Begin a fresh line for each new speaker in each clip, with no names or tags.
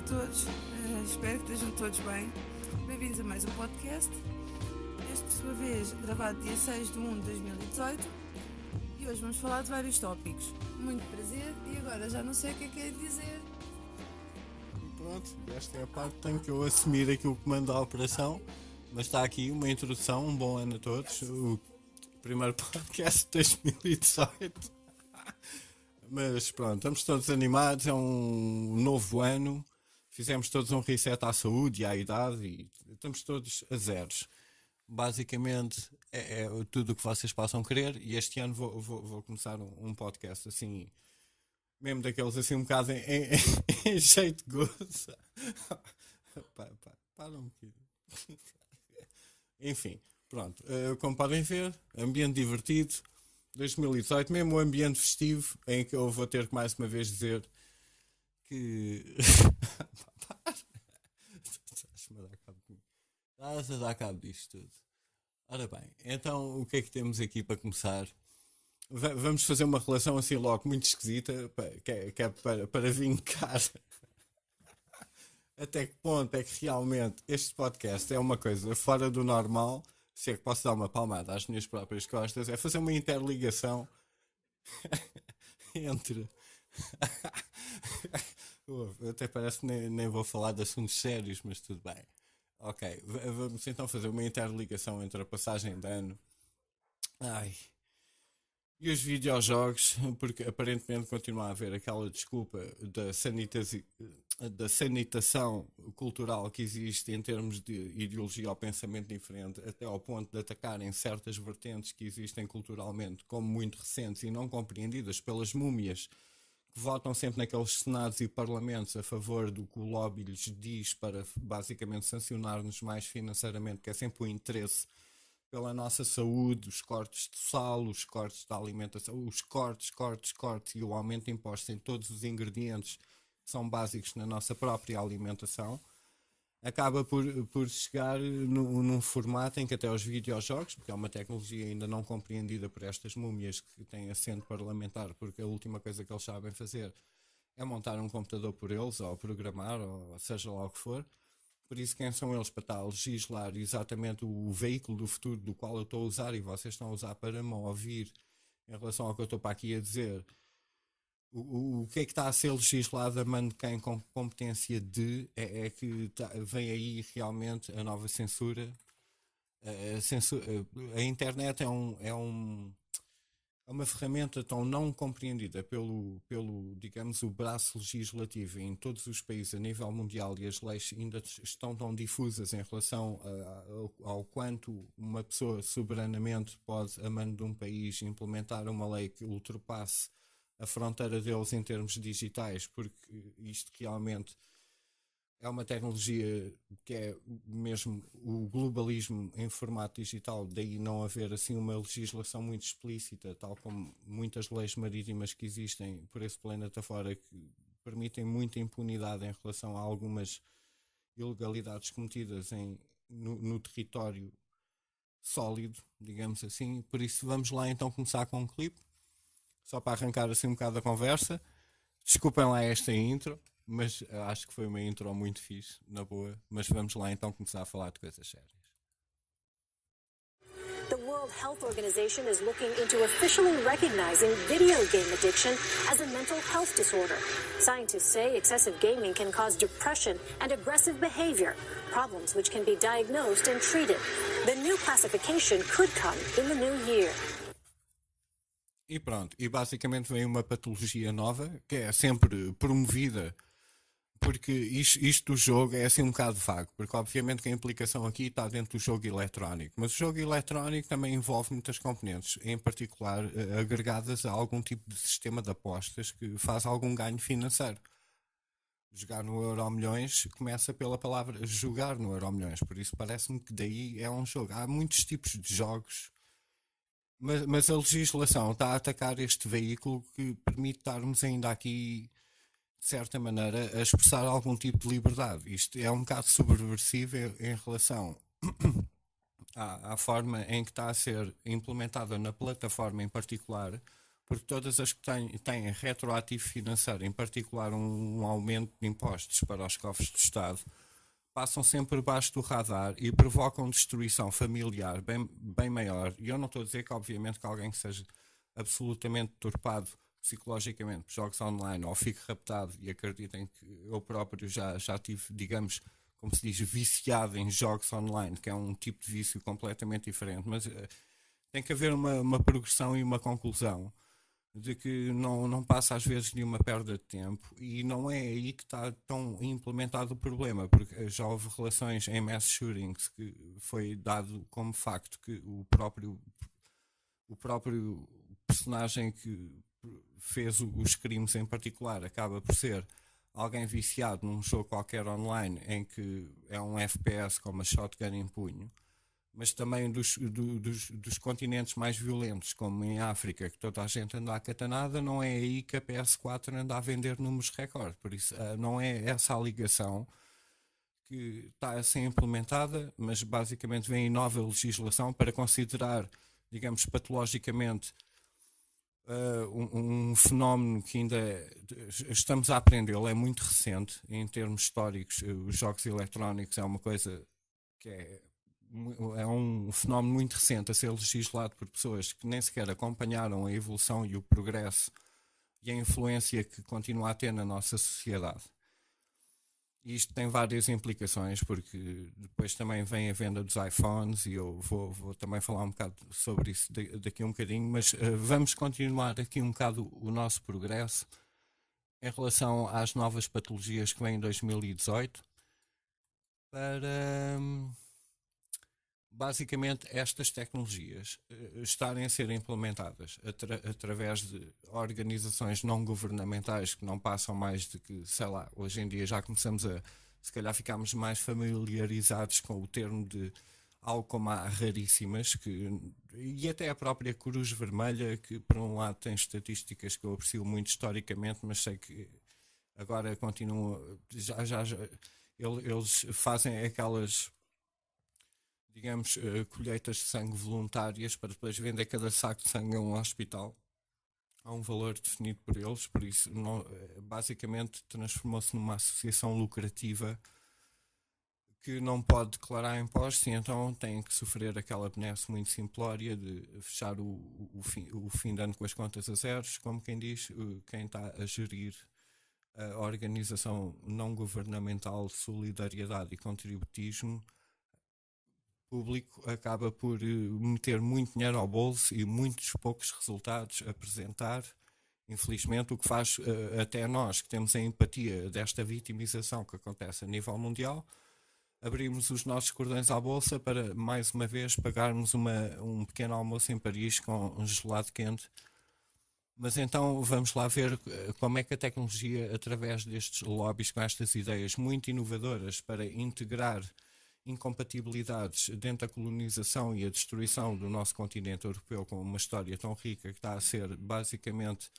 todos, espero que estejam todos bem. Bem-vindos a mais um podcast. Este, por sua vez, gravado dia 6 de 1 de 2018. E hoje vamos falar de vários tópicos. Muito prazer e agora já não sei o que é que é dizer.
Pronto, esta é a parte que tenho que eu assumir aqui o comando da operação. Mas está aqui uma introdução, um bom ano a todos. O primeiro podcast de 2018. Mas pronto, estamos todos animados, é um novo ano. Fizemos todos um reset à saúde e à idade e estamos todos a zeros. Basicamente é tudo o que vocês possam querer e este ano vou começar um podcast assim, mesmo daqueles assim um bocado em jeito de gozo. Para um bocadinho. Enfim, pronto, como podem ver, ambiente divertido, 2018, mesmo o ambiente festivo, em que eu vou ter que mais uma vez dizer que... Estás a dar cabo disto tudo. Ora bem, então o que é que temos aqui para começar? Vamos fazer uma relação assim logo muito esquisita, que é para vincar até que ponto é que realmente este podcast é uma coisa fora do normal, se é que posso dar uma palmada às minhas próprias costas, é fazer uma interligação entre... Até parece que nem vou falar de assuntos sérios, mas tudo bem. Ok, vamos então fazer uma interligação entre a passagem de ano e os videojogos, porque aparentemente continua a haver aquela desculpa da sanitação cultural que existe em termos de ideologia ou pensamento diferente, até ao ponto de atacarem certas vertentes que existem culturalmente como muito recentes e não compreendidas pelas múmias que votam sempre naqueles senados e parlamentos a favor do que o lobby lhes diz para basicamente sancionar-nos mais financeiramente, que é sempre o interesse pela nossa saúde, os cortes de sal, os cortes da alimentação, os cortes e o aumento de impostos em todos os ingredientes que são básicos na nossa própria alimentação, acaba por chegar num formato em que até os videojogos, porque é uma tecnologia ainda não compreendida por estas múmias que têm assento parlamentar, porque a última coisa que eles sabem fazer é montar um computador por eles, ou programar, ou seja lá o que for. Por isso quem são eles para estar a legislar exatamente o veículo do futuro do qual eu estou a usar e vocês estão a usar para me ouvir em relação ao que eu estou para aqui a dizer. O que é que está a ser legislado a mão de quem com competência de é que vem aí realmente a nova censura. A internet é uma ferramenta tão não compreendida pelo, digamos, o braço legislativo em todos os países a nível mundial e as leis ainda estão tão difusas em relação ao quanto uma pessoa soberanamente pode, a mão de um país, implementar uma lei que ultrapasse a fronteira deles em termos digitais, porque isto realmente é uma tecnologia que é mesmo o globalismo em formato digital, daí não haver assim uma legislação muito explícita, tal como muitas leis marítimas que existem por esse planeta fora, que permitem muita impunidade em relação a algumas ilegalidades cometidas no território sólido, digamos assim. Por isso vamos lá então começar com um clipe, só para arrancar assim um bocado a conversa. Desculpem lá esta intro, mas acho que foi uma intro muito fixe, na boa. Mas vamos lá então começar a falar de coisas sérias.
The World Health Organization is looking into officially recognizing video game addiction as a mental health disorder. Scientists say excessive gaming can cause depression and aggressive behavior, problems which can be diagnosed and treated. The new classification could come in the new year.
E pronto, e basicamente vem uma patologia nova que é sempre promovida, porque isto do jogo é assim um bocado vago, porque obviamente que a implicação aqui está dentro do jogo eletrónico, mas o jogo eletrónico também envolve muitas componentes, em particular agregadas a algum tipo de sistema de apostas que faz algum ganho financeiro. Jogar no Euromilhões começa pela palavra jogar no Euromilhões, por isso parece-me que daí é um jogo. Há muitos tipos de jogos. Mas a legislação está a atacar este veículo que permite estarmos ainda aqui, de certa maneira, a expressar algum tipo de liberdade. Isto é um bocado subversivo em relação à forma em que está a ser implementada na plataforma em particular, porque todas as que têm retroativo financeiro, em particular um aumento de impostos para os cofres do Estado, passam sempre por baixo do radar e provocam destruição familiar bem maior. E eu não estou a dizer que, obviamente, que alguém seja absolutamente turpado psicologicamente por jogos online ou fique raptado, e acreditem que eu próprio já tive, digamos, como se diz, viciado em jogos online, que é um tipo de vício completamente diferente, mas tem que haver uma progressão e uma conclusão de que não passa às vezes nenhuma perda de tempo, e não é aí que está tão implementado o problema, porque já houve relações em mass shootings que foi dado como facto que o próprio personagem que fez os crimes em particular acaba por ser alguém viciado num jogo qualquer online em que é um FPS com uma shotgun em punho. Mas também dos continentes mais violentos, como em África, que toda a gente anda à catanada, não é aí que a PS4 anda a vender números recorde. Por isso, não é essa a ligação que está a ser implementada, mas basicamente vem em nova legislação para considerar, digamos, patologicamente um fenómeno que ainda estamos a aprender. Ele é muito recente em termos históricos. Os jogos eletrónicos é uma coisa que é um fenómeno muito recente a ser legislado por pessoas que nem sequer acompanharam a evolução e o progresso e a influência que continua a ter na nossa sociedade. E isto tem várias implicações, porque depois também vem a venda dos iPhones, e eu vou também falar um bocado sobre isso daqui a um bocadinho, mas vamos continuar aqui um bocado o nosso progresso em relação às novas patologias que vêm em 2018 para basicamente estas tecnologias estarem a ser implementadas através de organizações não governamentais que não passam mais de que, sei lá, hoje em dia já começamos se calhar ficamos mais familiarizados com o termo de algo como há raríssimas, e até a própria Cruz Vermelha, que por um lado tem estatísticas que eu aprecio muito historicamente, mas sei que agora continuam, eles fazem aquelas, digamos, colheitas de sangue voluntárias para depois vender cada saco de sangue a um hospital. Há um valor definido por eles, por isso basicamente transformou-se numa associação lucrativa que não pode declarar impostos, e então tem que sofrer aquela benesse muito simplória de fechar o fim de ano com as contas a zeros, como quem diz, quem está a gerir a organização não governamental de solidariedade e contributismo público acaba por meter muito dinheiro ao bolso e muitos poucos resultados a apresentar, infelizmente, o que faz até nós, que temos a empatia desta vitimização que acontece a nível mundial, abrimos os nossos cordões à bolsa para, mais uma vez, pagarmos um pequeno almoço em Paris com um gelado quente. Mas então vamos lá ver como é que a tecnologia, através destes lobbies, com estas ideias muito inovadoras para integrar incompatibilidades dentro da colonização e a destruição do nosso continente europeu, com uma história tão rica que está a ser basicamente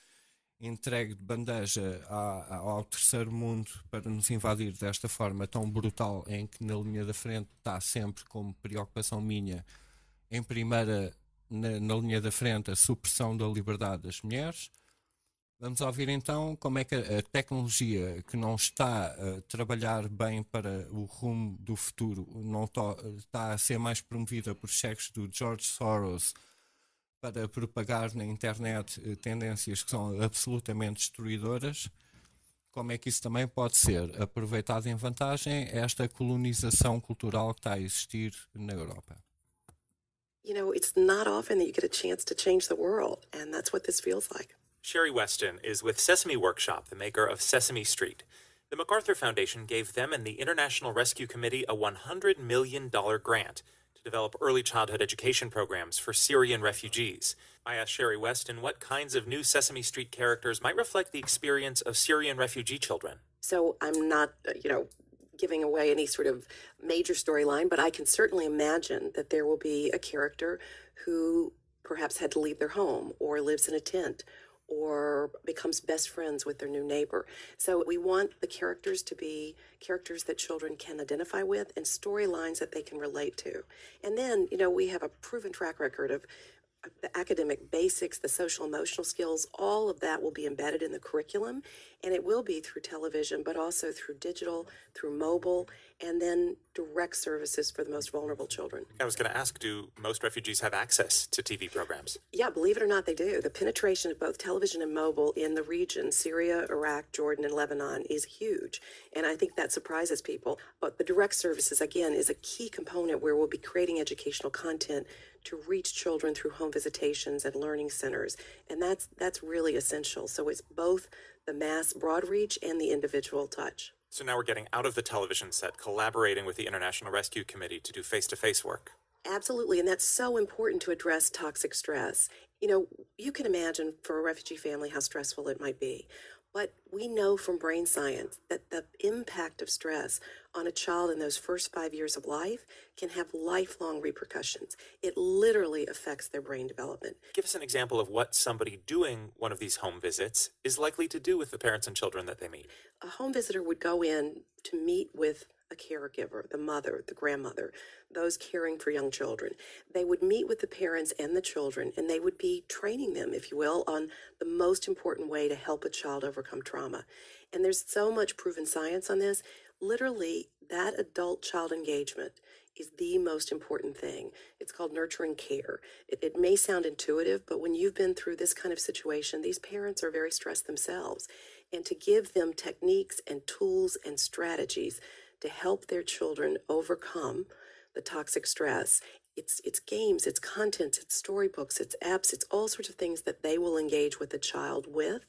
entregue de bandeja ao terceiro mundo para nos invadir desta forma tão brutal, em que na linha da frente está sempre, como preocupação minha, em primeira na linha da frente, a supressão da liberdade das mulheres. Vamos ouvir então como é que a tecnologia, que não está a trabalhar bem para o rumo do futuro, não está a ser mais promovida por cheques do George Soros para propagar na internet tendências que são absolutamente destruidoras, como é que isso também pode ser aproveitado em vantagem a esta colonização cultural que está a existir na Europa.
You know, it's not often that you get a chance to change the world, and that's what this feels like.
Sherry Weston is with Sesame Workshop, the maker of Sesame Street. The MacArthur Foundation gave them and the International Rescue Committee a $100 million grant to develop early childhood education programs for Syrian refugees. I asked Sherry Weston what kinds of new Sesame Street characters might reflect the experience of Syrian refugee children.
So I'm not, giving away any sort of major storyline, but I can certainly imagine that there will be a character who perhaps had to leave their home or lives in a tent or becomes best friends with their new neighbor. So we want the characters to be characters that children can identify with and storylines that they can relate to. And then, we have a proven track record of the academic basics, the social emotional skills, all of that will be embedded in the curriculum. And it will be through television, but also through digital, through mobile, and then direct services for the most vulnerable children.
I was going to ask, do most refugees have access to TV programs?
Yeah, believe it or not, they do. The penetration of both television and mobile in the region, Syria, Iraq, Jordan, and Lebanon, is huge. And I think that surprises people. But the direct services, again, is a key component where we'll be creating educational content to reach children through home visitations and learning centers. And that's really essential. So it's both the mass broad reach and the individual touch.
So now we're getting out of the television set, collaborating with the International Rescue Committee to do face-to-face work.
Absolutely, and that's so important to address toxic stress. You know, you can imagine for a refugee family how stressful it might be. But we know from brain science that the impact of stress on a child in those first 5 years of life can have lifelong repercussions. It literally affects their brain development.
Give us an example of what somebody doing one of these home visits is likely to do with the parents and children that they meet.
A home visitor would go in to meet with a caregiver, the mother, the grandmother, those caring for young children. They would meet with the parents and the children, and they would be training them, if you will, on the most important way to help a child overcome trauma. And there's so much proven science on this. Literally, that adult-child engagement is the most important thing. It's called nurturing care. It may sound intuitive, but when you've been through this kind of situation, these parents are very stressed themselves. And to give them techniques and tools and strategies to help their children overcome the toxic stress. It's games, it's content, it's storybooks, it's apps, it's all sorts of things that they will engage with the child with,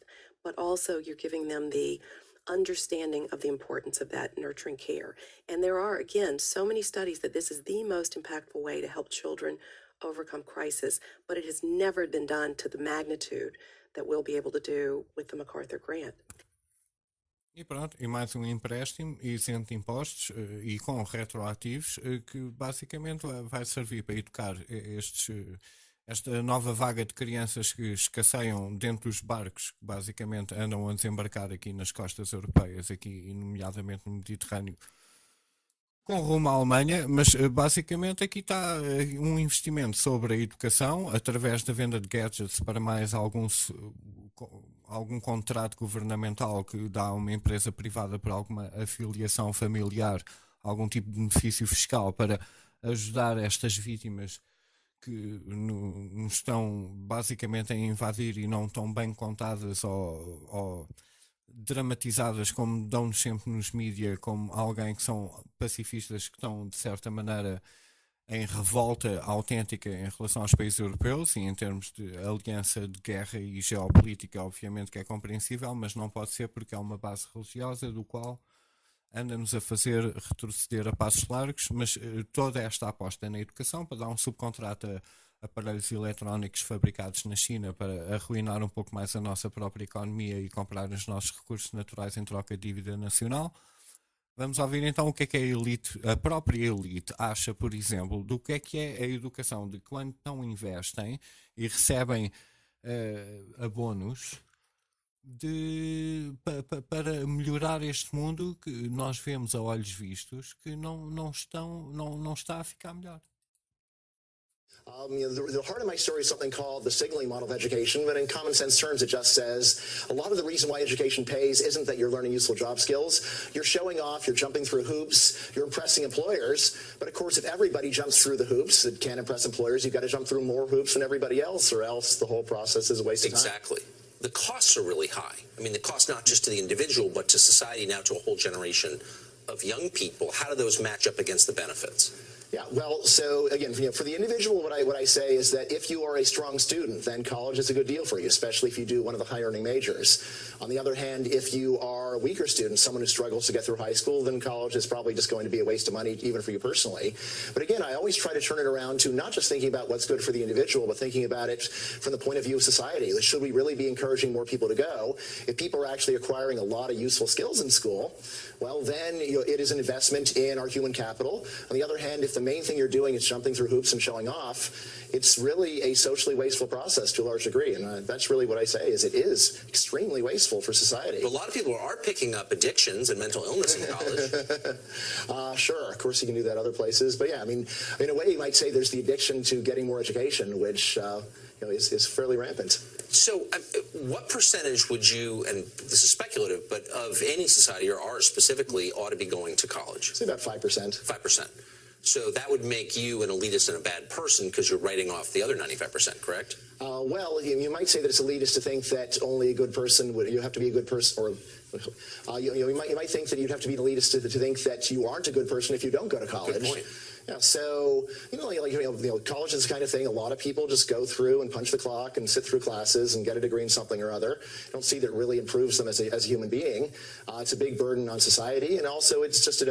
but also you're giving them the understanding of the importance of that nurturing care. And there are, again, so many studies that this is the most impactful way to help children overcome crisis, but it has never been done to the magnitude that we'll be able to do with the MacArthur Grant.
E pronto, e mais um empréstimo isento de impostos e com retroativos que basicamente vai servir para educar esta nova vaga de crianças que escasseiam dentro dos barcos que basicamente andam a desembarcar aqui nas costas europeias, aqui nomeadamente no Mediterrâneo, com rumo à Alemanha, mas basicamente aqui está um investimento sobre a educação através da venda de gadgets para mais algum contrato governamental que dá a uma empresa privada por alguma afiliação familiar, algum tipo de benefício fiscal para ajudar estas vítimas que nos estão basicamente a invadir e não tão bem contadas ou dramatizadas como dão-nos sempre nos mídia, como alguém que são pacifistas que estão de certa maneira em revolta autêntica em relação aos países europeus e em termos de aliança de guerra e geopolítica, obviamente que é compreensível, mas não pode ser porque é uma base religiosa do qual anda-nos a fazer retroceder a passos largos, mas toda esta aposta na educação para dar um subcontrato a aparelhos eletrónicos fabricados na China para arruinar um pouco mais a nossa própria economia e comprar os nossos recursos naturais em troca de dívida nacional. Vamos ouvir então o que é a elite, a própria elite, acha, por exemplo, do que é a educação, de quando não investem e recebem abonos para melhorar este mundo que nós vemos a olhos vistos que não está a ficar melhor.
The heart of my story is something called the signaling model of education, but in common sense terms, it just says a lot of the reason why education pays isn't that you're learning useful job skills. You're showing off, you're jumping through hoops, you're impressing employers. But of course, if everybody jumps through the hoops that can't impress employers, you've got to jump through more hoops than everybody else, or else the whole process is a waste of time.
Exactly. The costs are really high. I mean, the cost not just to the individual, but to society, now to a whole generation of young people. How do those match up against the benefits?
Yeah, well, so again, for the individual, what I say is that if you are a strong student, then college is a good deal for you, especially if you do one of the high-earning majors. On the other hand, if you are a weaker student, someone who struggles to get through high school, then college is probably just going to be a waste of money, even for you personally. But again, I always try to turn it around to not just thinking about what's good for the individual, but thinking about it from the point of view of society. Should we really be encouraging more people to go? If people are actually acquiring a lot of useful skills in school, well, then it is an investment in our human capital. On the other hand, if the the main thing you're doing is jumping through hoops and showing off, it's really a socially wasteful process to a large degree. And that's really what I say, is it is extremely wasteful for society.
But a lot of people are picking up addictions and mental illness in college.
Sure, of course you can do that other places. But yeah, I mean, in a way you might say there's the addiction to getting more education, which is fairly rampant.
So what percentage would you, and this is speculative, but of any society, or ours specifically, ought to be going to college?
Say about 5%.
5%. So that would make you an elitist and a bad person because you're writing off the other 95%, correct?
Well, you might say that it's elitist to think that only a good person would. You have to be a good person, or you might think that you'd have to be an elitist to think that you aren't a good person if you don't go to college.
Good point.
Yeah, so college is the kind of thing. A lot of people just go through and punch the clock and sit through classes and get a degree in something or other. I don't see that it really improves them as a human being. It's a big burden on society, and also it's just a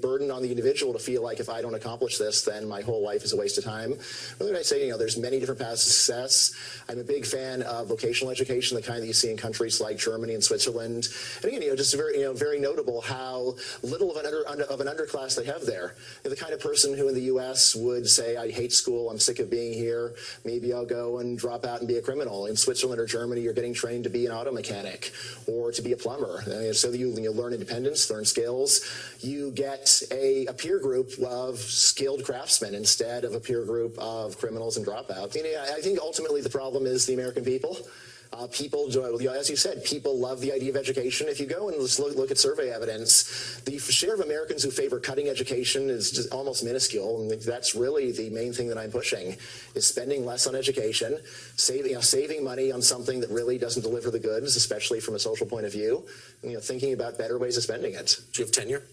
burden on the individual to feel like if I don't accomplish this, then my whole life is a waste of time. Whether I say there's many different paths to success. I'm a big fan of vocational education, the kind that you see in countries like Germany and Switzerland. And again, just very notable how little of an underclass they have there. The kind of person who in the U.S. would say, I hate school, I'm sick of being here, maybe I'll go and drop out and be a criminal. In Switzerland or Germany, you're getting trained to be an auto mechanic or to be a plumber. So that you learn independence, learn skills. You get a peer group of skilled craftsmen instead of a peer group of criminals and dropouts. I think ultimately the problem is the American people. People, as you said, people love the idea of education. If you go and just look at survey evidence, the share of Americans who favor cutting education is just almost minuscule. And that's really the main thing that I'm pushing, is spending less on education, saving money on something that really doesn't deliver the goods, especially from a social point of view, and, thinking about better ways of spending it.
Do you have tenure?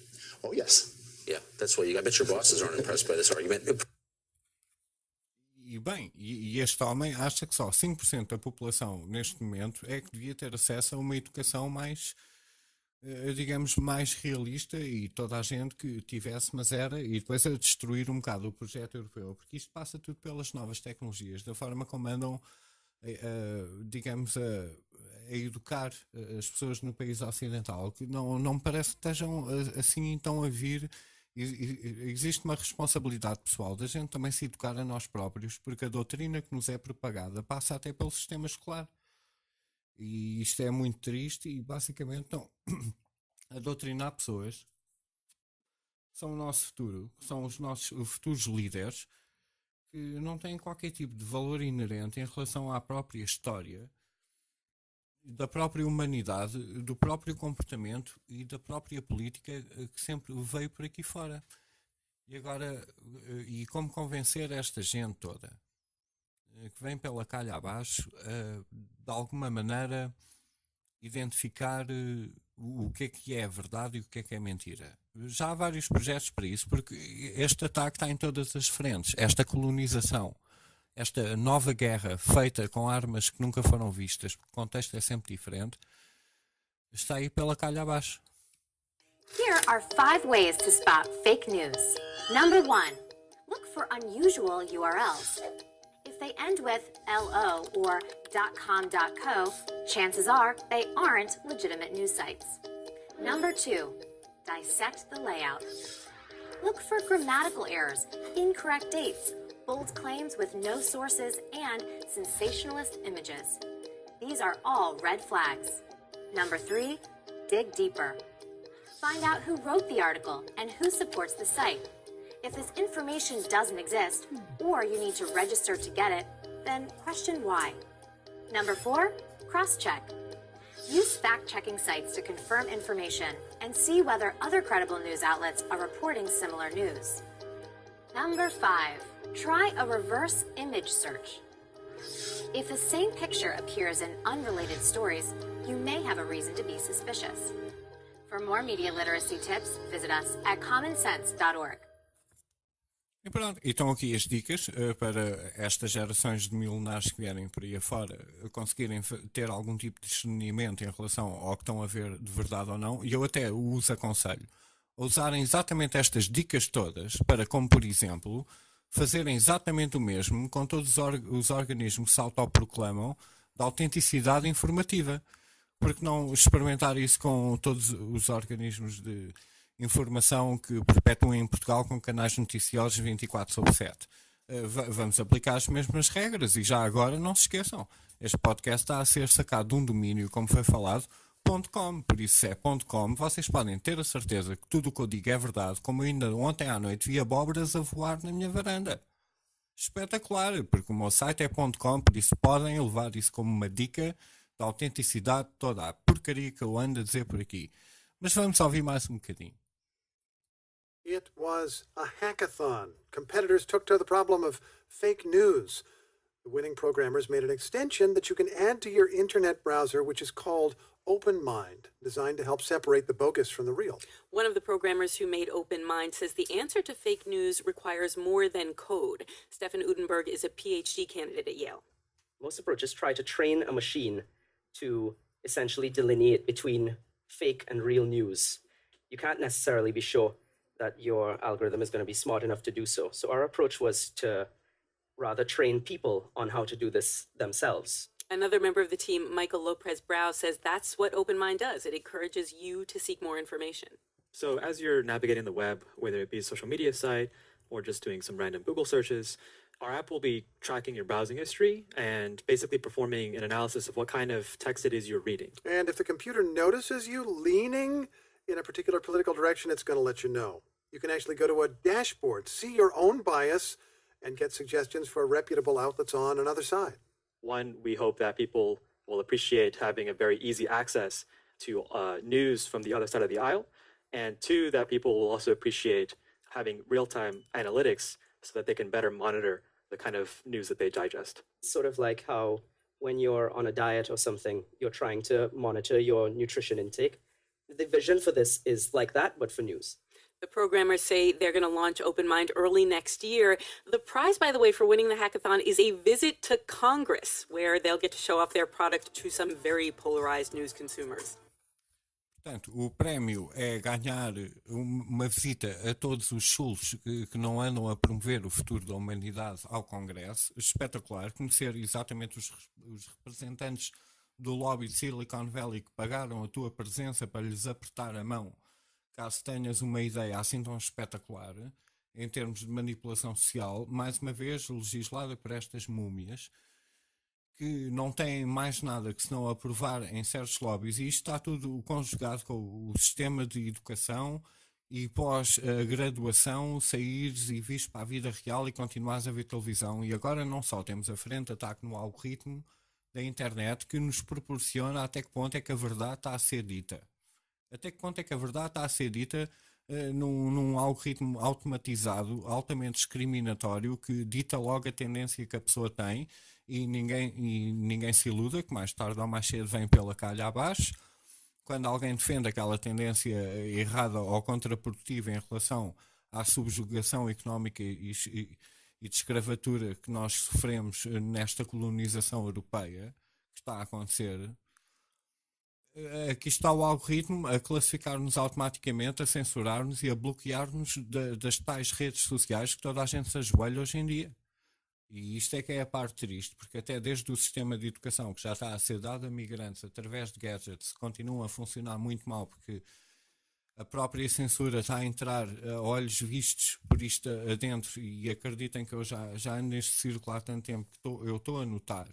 Oh, yes.
Yeah, that's what I bet your bosses aren't impressed by this argument.
E bem, e este homem acha que só 5% da população neste momento é que devia ter acesso a uma educação mais, digamos, mais realista, e toda a gente que tivesse, mas era, e depois a destruir um bocado o projeto europeu, porque isto passa tudo pelas novas tecnologias, da forma como andam, digamos, a educar as pessoas no país ocidental, que não me parece que estejam assim então a vir. Existe uma responsabilidade pessoal da gente também se educar a nós próprios, porque a doutrina que nos é propagada passa até pelo sistema escolar, e isto é muito triste. E basicamente estão a doutrinar pessoas que são o nosso futuro, que são os nossos futuros líderes, que não têm qualquer tipo de valor inerente em relação à própria história, da própria humanidade, do próprio comportamento e da própria política que sempre veio por aqui fora. E agora, e como convencer esta gente toda que vem pela calha abaixo de alguma maneira identificar o que é verdade e o que é mentira? Já há vários projetos para isso, porque este ataque está em todas as frentes, esta colonização, esta nova guerra feita com armas que nunca foram vistas, porque o contexto é sempre diferente, está aí pela calha abaixo.
Here are 5 ways to spot fake news. Number 1, look for unusual URLs. If they end with .lo or .com.co, chances are they aren't legitimate news sites. Number 2, dissect the layout. Look for grammatical errors, incorrect dates, bold claims with no sources, and sensationalist images. These are all red flags. Number 3, dig deeper. Find out who wrote the article and who supports the site. If this information doesn't exist, or you need to register to get it, then question why. Number 4, cross-check. Use fact-checking sites to confirm information and see whether other credible news outlets are reporting similar news. Number 5, try a reverse image search. If the same picture appears in unrelated stories, you may have a reason to be suspicious. For more media literacy tips, visit us at commonsense.org.
E pronto, e estão aqui as dicas para estas gerações de milenares que vierem por aí afora conseguirem ter algum tipo de discernimento em relação ao que estão a ver de verdade ou não. E eu até os aconselho a usarem exatamente estas dicas todas para, como por exemplo, fazerem exatamente o mesmo com todos os organismos que se autoproclamam da autenticidade informativa. Porque não experimentar isso com todos os organismos de informação que perpetuem em Portugal com canais noticiosos 24/7. Vamos aplicar as mesmas regras e já agora não se esqueçam, este podcast está a ser sacado de um domínio, como foi falado, .com, por isso se é .com, vocês podem ter a certeza que tudo o que eu digo é verdade, como ainda ontem à noite vi abóboras a voar na minha varanda. Espetacular, porque o meu site é .com, por isso podem levar isso como uma dica da autenticidade de toda a porcaria que eu ando a dizer por aqui. Mas vamos ouvir mais um bocadinho.
It was a hackathon. Competitors took to the problem of fake news. The winning programmers made an extension that you can add to your internet browser, which is called OpenMind, designed to help separate the bogus from the real.
One of the programmers who made OpenMind says the answer to fake news requires more than code. Stefan Udenberg is a PhD candidate at Yale.
Most approaches try to train a machine to essentially delineate between fake and real news. You can't necessarily be sure that your algorithm is going to be smart enough to do so. So our approach was to rather train people on how to do this themselves.
Another member of the team, Michael Lopez-Brow, says that's what OpenMind does. It encourages you to seek more information.
So as you're navigating the web, whether it be a social media site or just doing some random Google searches, our app will be tracking your browsing history and basically performing an analysis of what kind of text it is you're reading.
And if the computer notices you leaning in a particular political direction, it's going to let you know. You can actually go to a dashboard, see your own bias, and get suggestions for reputable outlets on another side.
One, we hope that people will appreciate having a very easy access to news from the other side of the aisle. And two, that people will also appreciate having real-time analytics so that they can better monitor the kind of news that they digest.
It's sort of like how when you're on a diet or something, you're trying to monitor your nutrition intake. The vision for this is like that, but for news.
The programmers say they're going to launch OpenMind early next year. The prize, by the way, for winning the hackathon is a visit to Congress, where they'll get to show off their product to some very polarized news consumers.
Portanto, o prémio é ganhar uma visita a todos os chulos que não andam a promover o futuro da humanidade ao Congresso. Espetacular. Conhecer exatamente os representantes do lobby de Silicon Valley que pagaram a tua presença para lhes apertar a mão, caso tenhas uma ideia assim tão espetacular, em termos de manipulação social, mais uma vez legislada por estas múmias, que não têm mais nada que se não aprovar em certos lobbies, e isto está tudo conjugado com o sistema de educação e pós-graduação, saíres e vires para a vida real e continuares a ver televisão. E agora não só temos a frente ataque no algoritmo da internet que nos proporciona até que ponto é que a verdade está a ser dita. Até que ponto é que a verdade está a ser dita num algoritmo automatizado, altamente discriminatório, que dita logo a tendência que a pessoa tem e ninguém se iluda, que mais tarde ou mais cedo vem pela calha abaixo. Quando alguém defende aquela tendência errada ou contraprodutiva em relação à subjugação económica e de escravatura que nós sofremos nesta colonização europeia que está a acontecer, aqui está o algoritmo a classificar-nos automaticamente, a censurar-nos e a bloquear-nos das tais redes sociais que toda a gente se ajoelha hoje em dia. E isto é que é a parte triste, porque até desde o sistema de educação que já está a ser dado a migrantes através de gadgets, continua a funcionar muito mal, porque a própria censura está a entrar a olhos vistos por isto adentro, e acreditem que eu já ando neste círculo há tanto tempo que eu estou a notar.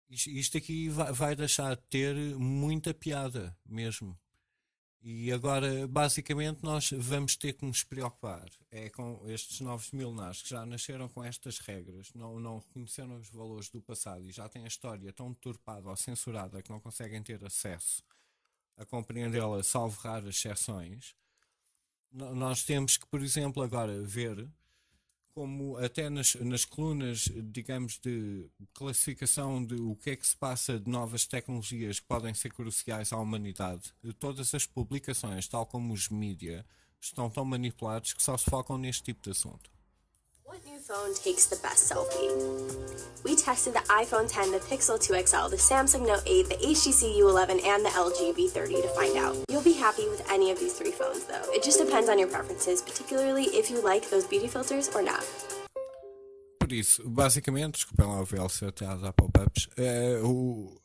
Isto aqui vai deixar de ter muita piada mesmo. E agora, basicamente, nós vamos ter que nos preocupar com estes novos milenares que já nasceram com estas regras, não reconheceram os valores do passado e já têm a história tão deturpada ou censurada que não conseguem ter acesso a compreendê-la, salvo raras exceções. Nós temos que, por exemplo, agora ver como até nas colunas, digamos, de classificação de o que é que se passa de novas tecnologias que podem ser cruciais à humanidade, todas as publicações, tal como os mídia, estão tão manipulados que só se focam neste tipo de assunto.
What new phone takes the best selfie? We tested the iPhone X, the Pixel 2 XL, the Samsung Note 8, the HTC U11, and the LG V30 to find out. You'll be happy with any of these three phones, though. It just depends on your preferences, particularly if you like those beauty filters or not.
Por por isso, basicamente, desculpem lá o Elsa até a dar pop-ups,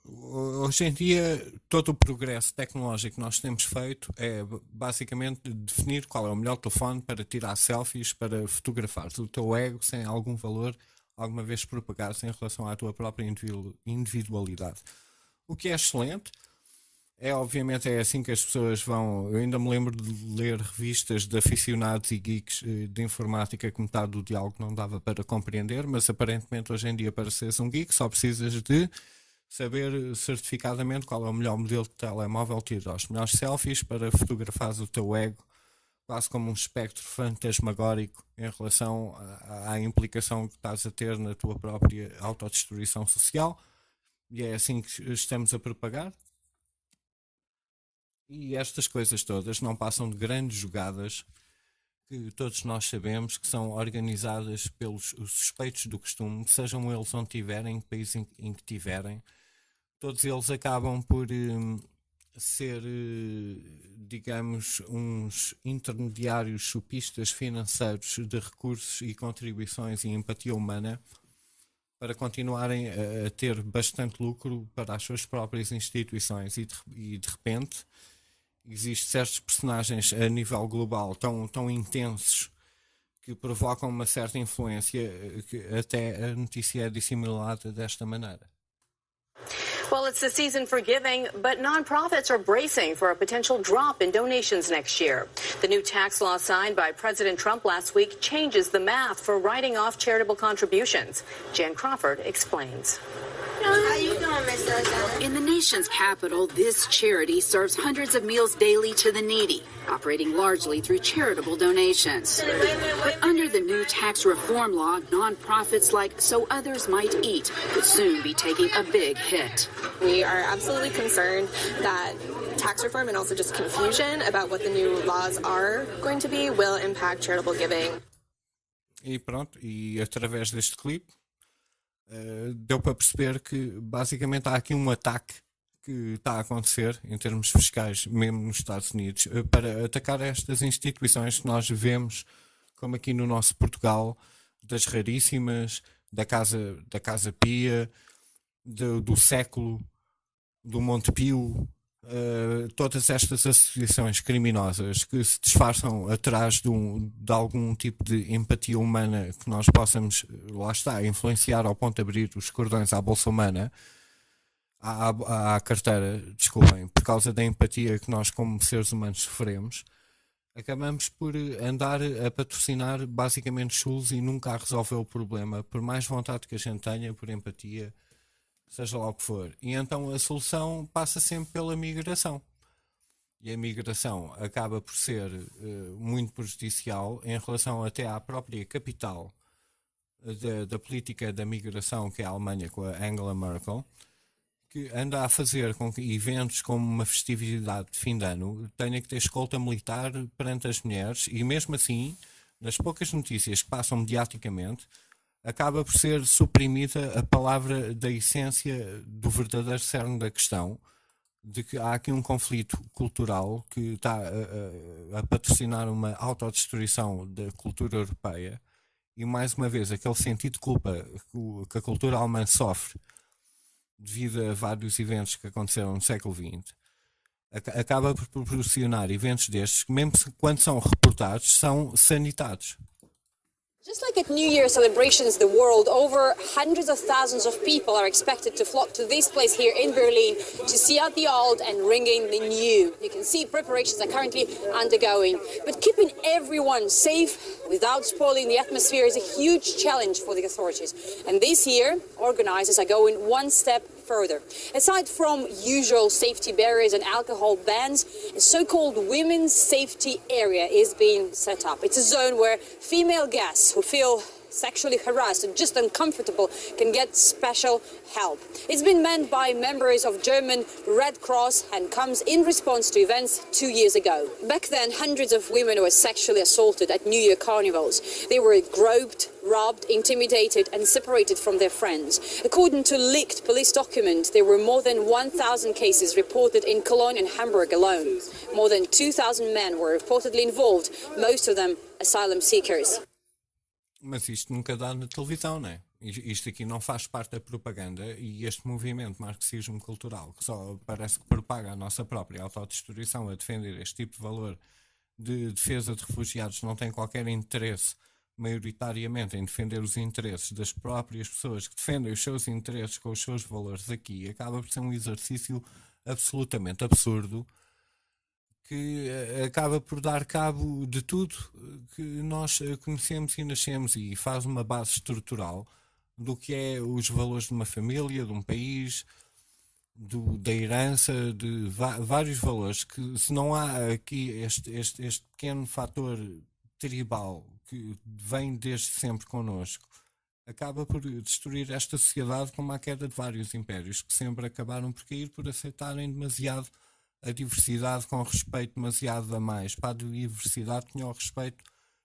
hoje em dia todo o progresso tecnológico que nós temos feito é basicamente definir qual é o melhor telefone para tirar selfies, para fotografar o teu ego sem algum valor alguma vez propagado em relação à tua própria individualidade. O que é excelente. Obviamente é assim que as pessoas vão. Eu ainda me lembro de ler revistas de aficionados e geeks de informática que metade do diálogo não dava para compreender, mas aparentemente hoje em dia, para seres um geek, só precisas de saber certificadamente qual é o melhor modelo de telemóvel, tirar os melhores selfies para fotografares o teu ego, quase como um espectro fantasmagórico em relação à implicação que estás a ter na tua própria autodestruição social. E é assim que estamos a propagar. E estas coisas todas não passam de grandes jogadas que todos nós sabemos que são organizadas pelos suspeitos do costume, sejam eles onde tiverem, em que país em que tiverem. Todos eles acabam por ser, digamos, uns intermediários chupistas financeiros de recursos e contribuições e empatia humana para continuarem a ter bastante lucro para as suas próprias instituições. E de repente existem certos personagens a nível global tão intensos que provocam uma certa influência que até a notícia é dissimulada desta maneira.
Well, it's the season for giving, but nonprofits are bracing for a potential drop in donations next year. The new tax law signed by President Trump last week changes the math for writing off charitable contributions. Jan Crawford explains.
How you doing, Miss Rosanna? In the nation's capital, this charity serves hundreds of meals daily to the needy, operating largely through charitable donations. But under the new tax reform law, nonprofits like So Others Might Eat could soon be taking a big hit.
We are absolutely concerned that tax reform and also just confusion about what the new laws are going to be will impact charitable giving.
E pronto, e através deste clipe deu para perceber que basicamente há aqui um ataque que está a acontecer em termos fiscais, mesmo nos Estados Unidos, para atacar estas instituições que nós vemos, como aqui no nosso Portugal, das raríssimas, da Casa Pia, do Século, do Montepio, todas estas associações criminosas que se disfarçam atrás de algum tipo de empatia humana que nós possamos, lá está, influenciar ao ponto de abrir os cordões à bolsa humana, à carteira, desculpem, por causa da empatia que nós como seres humanos sofremos, acabamos por andar a patrocinar basicamente chulos e nunca a resolver o problema, por mais vontade que a gente tenha, por empatia, seja lá o que for. E então a solução passa sempre pela migração. E a migração acaba por ser muito prejudicial em relação até à própria capital da política da migração, que é a Alemanha, com a Angela Merkel, que anda a fazer com que eventos como uma festividade de fim de ano tenha que ter escolta militar perante as mulheres, e mesmo assim, nas poucas notícias que passam mediaticamente, acaba por ser suprimida a palavra da essência do verdadeiro cerne da questão, de que há aqui um conflito cultural que está a patrocinar uma autodestruição da cultura europeia, e mais uma vez aquele sentido de culpa que a cultura alemã sofre devido a vários eventos que aconteceram no século XX, acaba por proporcionar eventos destes que, mesmo quando são reportados, são sanitados.
Just like at New Year celebrations the world over, hundreds of thousands of people are expected to flock to this place here in Berlin to see out the old and ring in the new. You can see preparations are currently undergoing. But keeping everyone safe without spoiling the atmosphere is a huge challenge for the authorities. And this year, organizers are going one step further. Aside from usual safety barriers and alcohol bans, a so-called women's safety area is being set up. It's a zone where female guests who feel sexually harassed and just uncomfortable can get special help. It's been manned by members of German Red Cross and comes in response to events 2 years ago. Back then, hundreds of women were sexually assaulted at New Year carnivals. They were groped, robbed, intimidated and separated from their friends. According to leaked police documents, there were more than 1,000 cases reported in Cologne and Hamburg alone. More than 2,000 men were reportedly involved, most of them asylum seekers.
Mas isto nunca dá na televisão, não é? Isto aqui não faz parte da propaganda, e este movimento marxismo cultural, que só parece que propaga a nossa própria autodestruição a defender este tipo de valor de defesa de refugiados, não tem qualquer interesse maioritariamente em defender os interesses das próprias pessoas que defendem os seus interesses com os seus valores aqui, acaba por ser um exercício absolutamente absurdo que acaba por dar cabo de tudo que nós conhecemos e nascemos, e faz uma base estrutural do que é os valores de uma família, de um país, da herança, de vários valores, que se não há aqui este pequeno fator tribal que vem desde sempre connosco, acaba por destruir esta sociedade, como a queda de vários impérios que sempre acabaram por cair por aceitarem demasiado a diversidade, com respeito demasiado a mais. Para a diversidade tinham respeito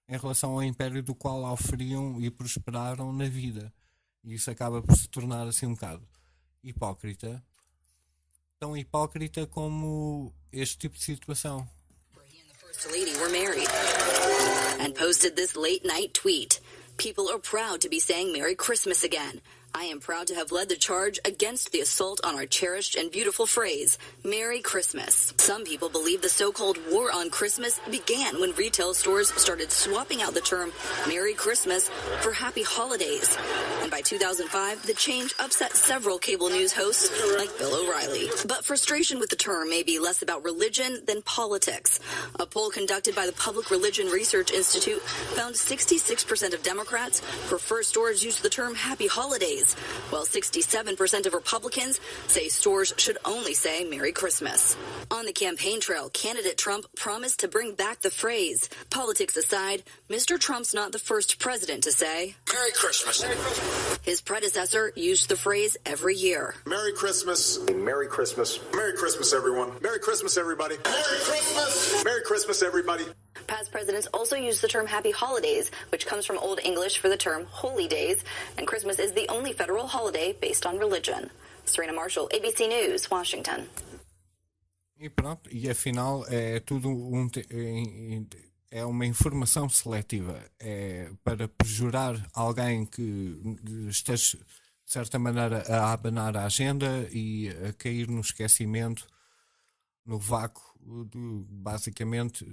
em relação ao império do qual oferiam e prosperaram na vida. E isso acaba por se tornar assim um bocado hipócrita. Tão hipócrita como este tipo de situação.
First Lady were married and posted this late night tweet. People are proud to be saying Merry Christmas again. I am proud to have led the charge against the assault on our cherished and beautiful phrase, Merry Christmas. Some people believe the so-called war on Christmas began when retail stores started swapping out the term Merry Christmas for Happy Holidays. And by 2005, the change upset several cable news hosts like Bill O'Reilly. But frustration with the term may be less about religion than politics. A poll conducted by the Public Religion Research Institute found 66% of Democrats prefer stores use the term Happy Holidays, while 67% of Republicans say stores should only say Merry Christmas. On the campaign trail, candidate Trump promised to bring back the phrase. Politics aside, Mr. Trump's not the first president to say
Merry Christmas.
His predecessor used the phrase every year.
Merry Christmas. Merry Christmas. Merry Christmas, everyone. Merry Christmas, everybody. Merry Christmas. Merry Christmas, everybody.
Past presidents also used the term Happy Holidays, which comes from Old English for the term Holy Days, and Christmas is the only federal holiday based on religion. Serena Marshall, ABC News, Washington.
E pronto, e afinal é tudo é uma informação seletiva, é para pejorar alguém que esteja de certa maneira a abanar a agenda e a cair no esquecimento, no vácuo, basicamente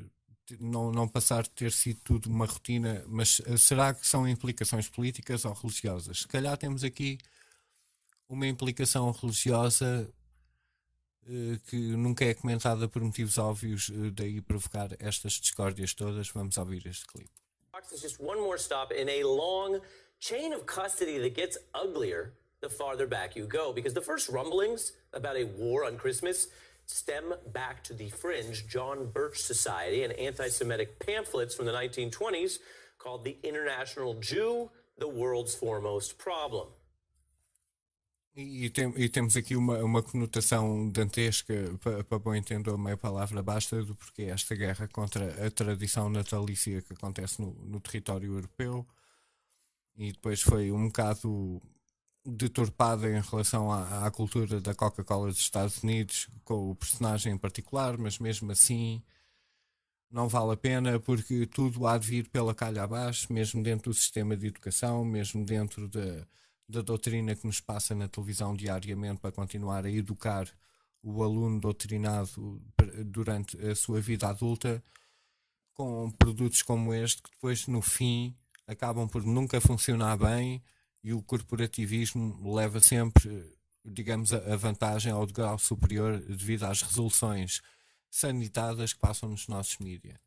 não passar de ter sido tudo uma rotina. Mas será que são implicações políticas ou religiosas? Se calhar temos aqui uma implicação religiosa que nunca é comentada por motivos óbvios, daí provocar estas discórdias todas. Vamos ouvir este clipe.
Fox is just one more stop in a long chain of custody that gets uglier the farther back you go, because the first rumblings about a war on Christmas stem back to the fringe John Birch Society and anti-Semitic pamphlets from the 1920s called The International Jew, the World's Foremost Problem.
E temos aqui uma conotação dantesca, para bom entender, meia palavra basta, do porquê esta guerra contra a tradição natalícia que acontece no território europeu, e depois foi um bocado deturpada em relação à cultura da Coca-Cola dos Estados Unidos, com o personagem em particular, mas mesmo assim não vale a pena, porque tudo há de vir pela calha abaixo, mesmo dentro do sistema de educação, mesmo dentro da doutrina que nos passa na televisão diariamente para continuar a educar o aluno doutrinado durante a sua vida adulta, com produtos como este que depois no fim acabam por nunca funcionar bem, e o corporativismo leva sempre, digamos, a vantagem ao degrau superior devido às resoluções sanitadas que passam nos nossos mídias.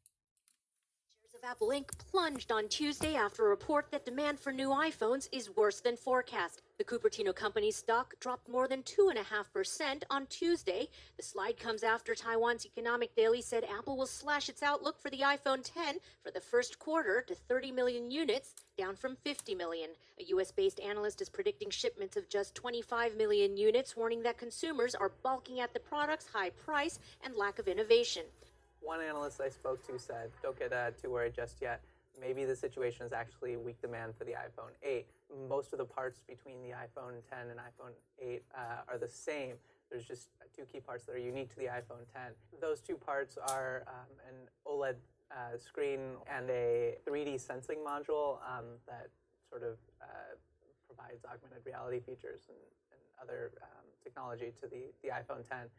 Apple Inc. plunged on Tuesday after a report that demand for new iPhones is worse than forecast. The Cupertino company's stock dropped more than 2.5% on Tuesday. The slide comes after Taiwan's Economic Daily said Apple will slash its outlook for the iPhone X for the first quarter to 30 million units, down from 50 million. A U.S.-based analyst is predicting shipments of just 25 million units, warning that consumers are balking at the product's high price and lack of innovation.
One analyst I spoke to said, don't get too worried just yet. Maybe the situation is actually weak demand for the iPhone 8. Most of the parts between the iPhone 10 and iPhone 8 are the same. There's just two key parts that are unique to the iPhone 10. Those two parts are an OLED screen and a 3D sensing module that sort of provides augmented reality features and other technology to the iPhone 10.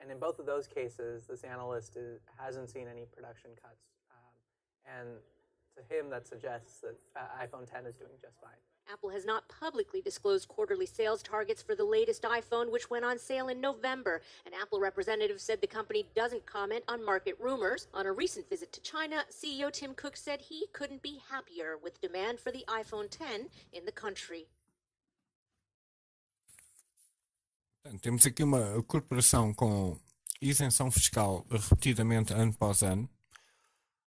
And in both of those cases, this analyst hasn't seen any production cuts. And to him, that suggests that iPhone 10 is doing just fine.
Apple has not publicly disclosed quarterly sales targets for the latest iPhone, which went on sale in November. An Apple representative said the company doesn't comment on market rumors. On a recent visit to China, CEO Tim Cook said he couldn't be happier with demand for the iPhone 10 in the country.
Temos aqui uma corporação com isenção fiscal repetidamente ano após ano.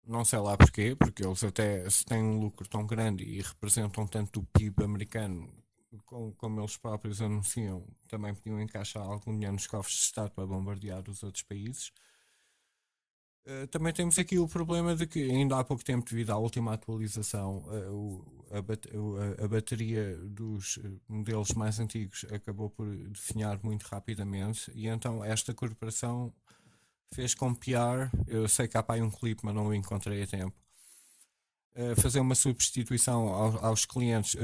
Não sei lá porquê, porque eles até se têm um lucro tão grande e representam tanto o PIB americano, como eles próprios anunciam, também podiam encaixar algum dinheiro nos cofres de Estado para bombardear os outros países. Também temos aqui o problema de que ainda há pouco tempo, devido à última atualização, a bateria dos modelos mais antigos acabou por definhar muito rapidamente, e então esta corporação fez com PR, eu sei que há para aí um clipe, mas não o encontrei a tempo, fazer uma substituição aos clientes,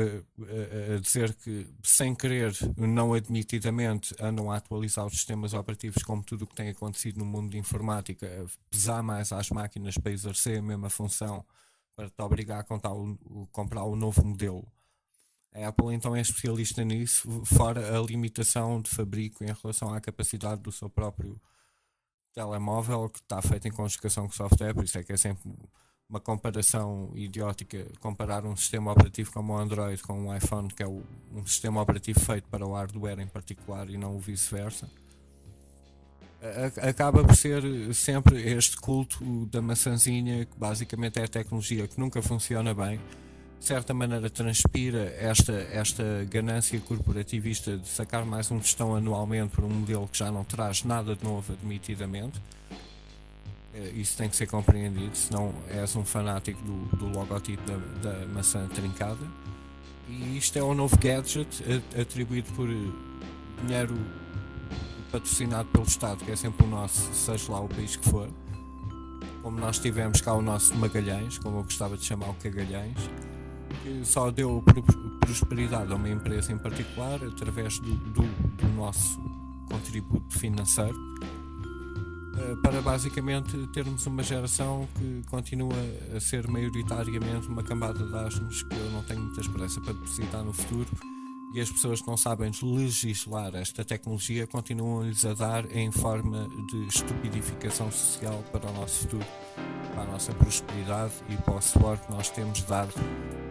a dizer que, sem querer, não admitidamente, andam a atualizar os sistemas operativos, como tudo o que tem acontecido no mundo de informática, a pesar mais às máquinas para exercer a mesma função, para te obrigar a comprar o novo modelo. A Apple então é especialista nisso, fora a limitação de fabrico em relação à capacidade do seu próprio telemóvel, que está feito em conjugação com software, por isso é que é sempre uma comparação idiótica comparar um sistema operativo como o Android com um iPhone, que é um sistema operativo feito para o hardware em particular e não o vice-versa. Acaba por ser sempre este culto da maçãzinha, que basicamente é a tecnologia que nunca funciona bem. De certa maneira transpira esta ganância corporativista de sacar mais um tostão anualmente por um modelo que já não traz nada de novo admitidamente. Isso tem que ser compreendido, senão és um fanático do logotipo da maçã trincada. E isto é o novo gadget atribuído por dinheiro patrocinado pelo Estado, que é sempre o nosso, seja lá o país que for. Como nós tivemos cá o nosso Magalhães, como eu gostava de chamar o Cagalhães, que só deu prosperidade a uma empresa em particular através do nosso contributo financeiro, para basicamente termos uma geração que continua a ser maioritariamente uma cambada de asnos que eu não tenho muita esperança para depositar no futuro, e as pessoas que não sabem legislar esta tecnologia continuam-lhes a dar em forma de estupidificação social para o nosso futuro, para a nossa prosperidade e para o suor que nós temos dado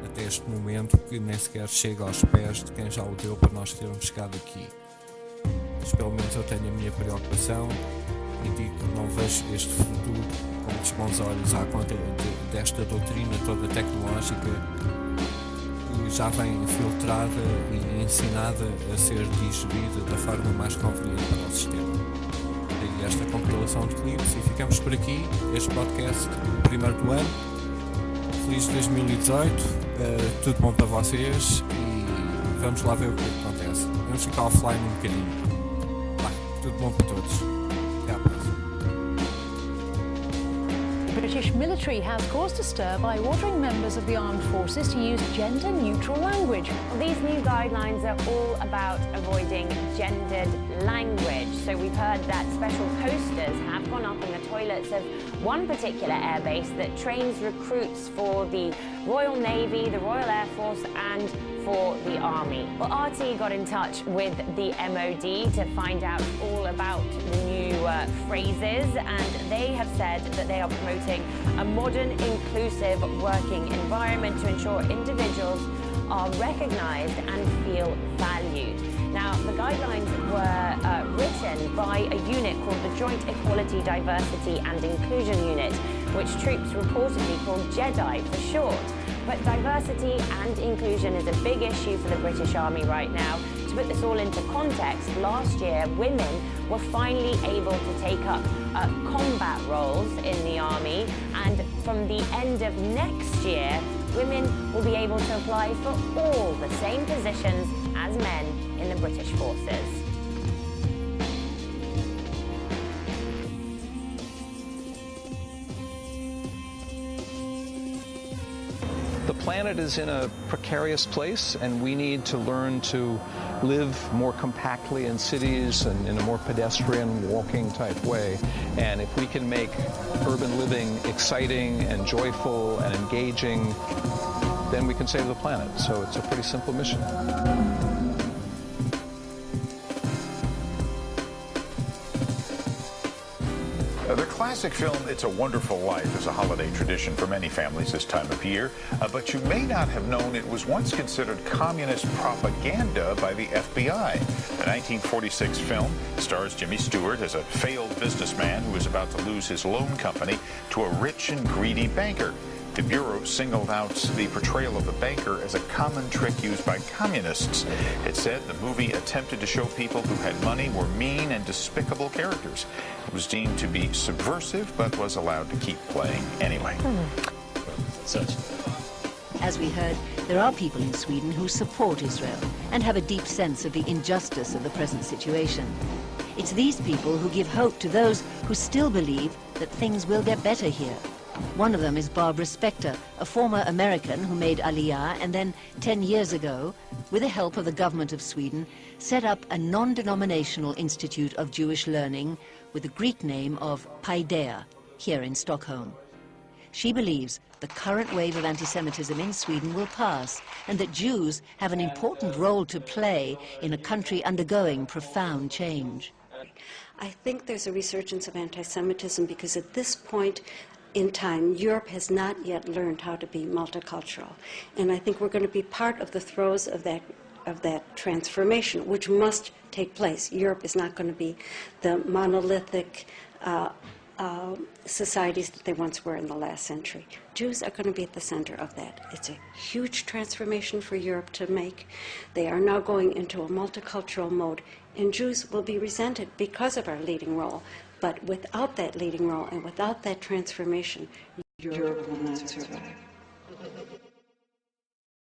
até este momento, que nem sequer chega aos pés de quem já o deu para nós termos chegado aqui. Mas pelo menos eu tenho a minha preocupação e digo que não vejo este futuro com os bons olhos à conta desta doutrina toda tecnológica que já vem filtrada e ensinada a ser digerida da forma mais conveniente para o sistema. E esta compilação de clipes, e ficamos por aqui, este podcast primeiro do ano. Feliz 2018, tudo bom para vocês e vamos lá ver o que acontece. Vamos ficar offline um bocadinho. Tudo bom para todos. Até à próxima.
The British military has caused a stir by ordering members of the armed forces to use gender-neutral language.
Well, these new guidelines are all about avoiding gendered language. So we've heard that special posters have gone up in the toilets of one particular airbase that trains recruits for the Royal Navy, the Royal Air Force and for the Army. Well, RT got in touch with the MOD to find out all about the new phrases, and they have said that they are promoting a modern, inclusive working environment to ensure individuals are recognised and feel valued. Now, the guidelines were written by a unit called the Joint Equality, Diversity and Inclusion Unit, which troops reportedly call JEDI for short. But diversity and inclusion is a big issue for the British Army right now. To put this all into context, last year women were finally able to take up combat roles in the Army, and from the end of next year, women will be able to apply for all the same positions as men in the British forces.
planet is in a precarious place, and we need to learn to live more compactly in cities and in a more pedestrian, walking type way. And if we can make urban living exciting and joyful and engaging, then we can save the planet. So it's a pretty simple mission.
The classic film It's a Wonderful Life is a holiday tradition for many families this time of year, but you may not have known it was once considered communist propaganda by the FBI. The 1946 film stars Jimmy Stewart as a failed businessman who is about to lose his loan company to a rich and greedy banker. The Bureau singled out the portrayal of the banker as a common trick used by communists. It said the movie attempted to show people who had money were mean and despicable characters. It was deemed to be subversive, but was allowed to keep playing anyway.
As we heard, there are people in Sweden who support Israel and have a deep sense of the injustice of the present situation. It's these people who give hope to those who still believe that things will get better here. One of them is Barbara Spector, a former American who made Aliyah and then 10 years ago, with the help of the government of Sweden, set up a non-denominational institute of Jewish learning with the Greek name of Paideia, here in Stockholm. She believes the current wave of anti-Semitism in Sweden will pass and that Jews have an important role to play in a country undergoing profound change.
I think there's a resurgence of anti-Semitism because at this point in time, Europe has not yet learned how to be multicultural. And I think we're going to be part of the throes of that transformation, which must take place. Europe is not going to be the monolithic societies that they once were in the last century. Jews are going to be at the center of that. It's a huge transformation for Europe to make. They are now going into a multicultural mode, and Jews will be resented because of our leading role. But without that leading role and without that transformation, Europe will not survive.